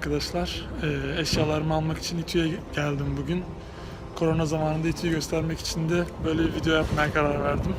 arkadaşlar. Eşyalarımı almak için İTÜ'ye geldim bugün. Korona zamanında İTÜ'yü göstermek için de böyle bir video yapmaya karar verdim.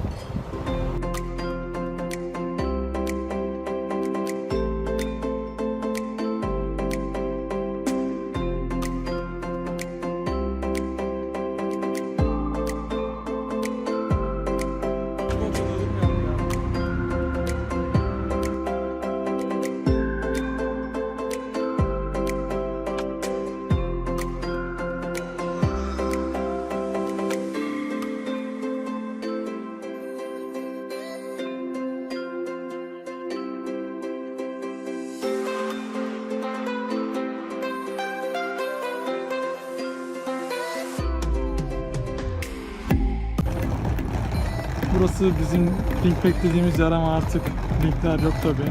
Burası bizim Linkpack dediğimiz yer ama artık linkler yok tabi.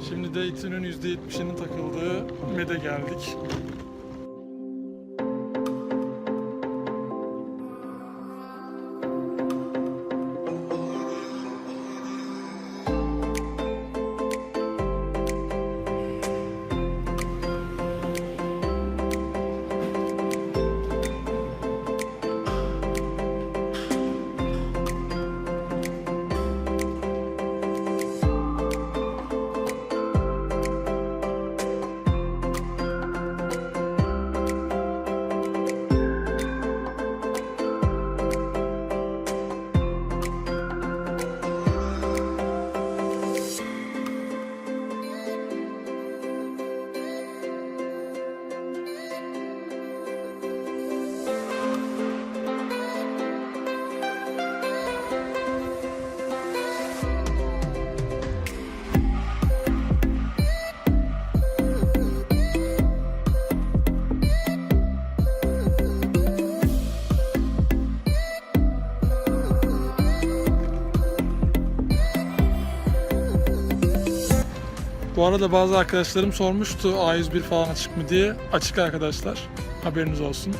Şimdi de İTÜ'nün %70'inin takıldığı MED'e geldik. Bu arada bazı arkadaşlarım sormuştu A101 falan açık mı diye. Açık arkadaşlar. Haberiniz olsun.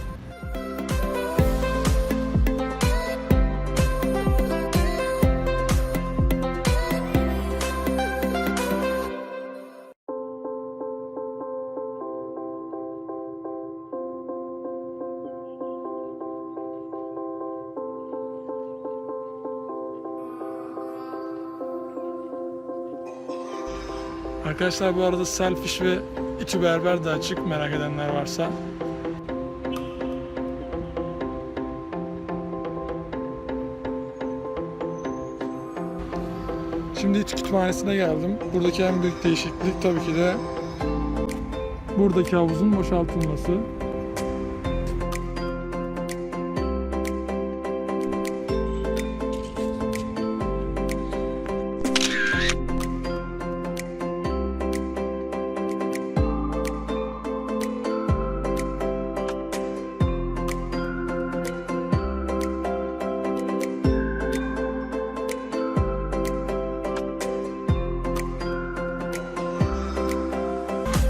Arkadaşlar bu arada Selfish ve İTÜ Berber de açık, merak edenler varsa. Şimdi İTÜ Kütüphanesi'ne geldim. Buradaki en büyük değişiklik tabii ki de buradaki havuzun boşaltılması.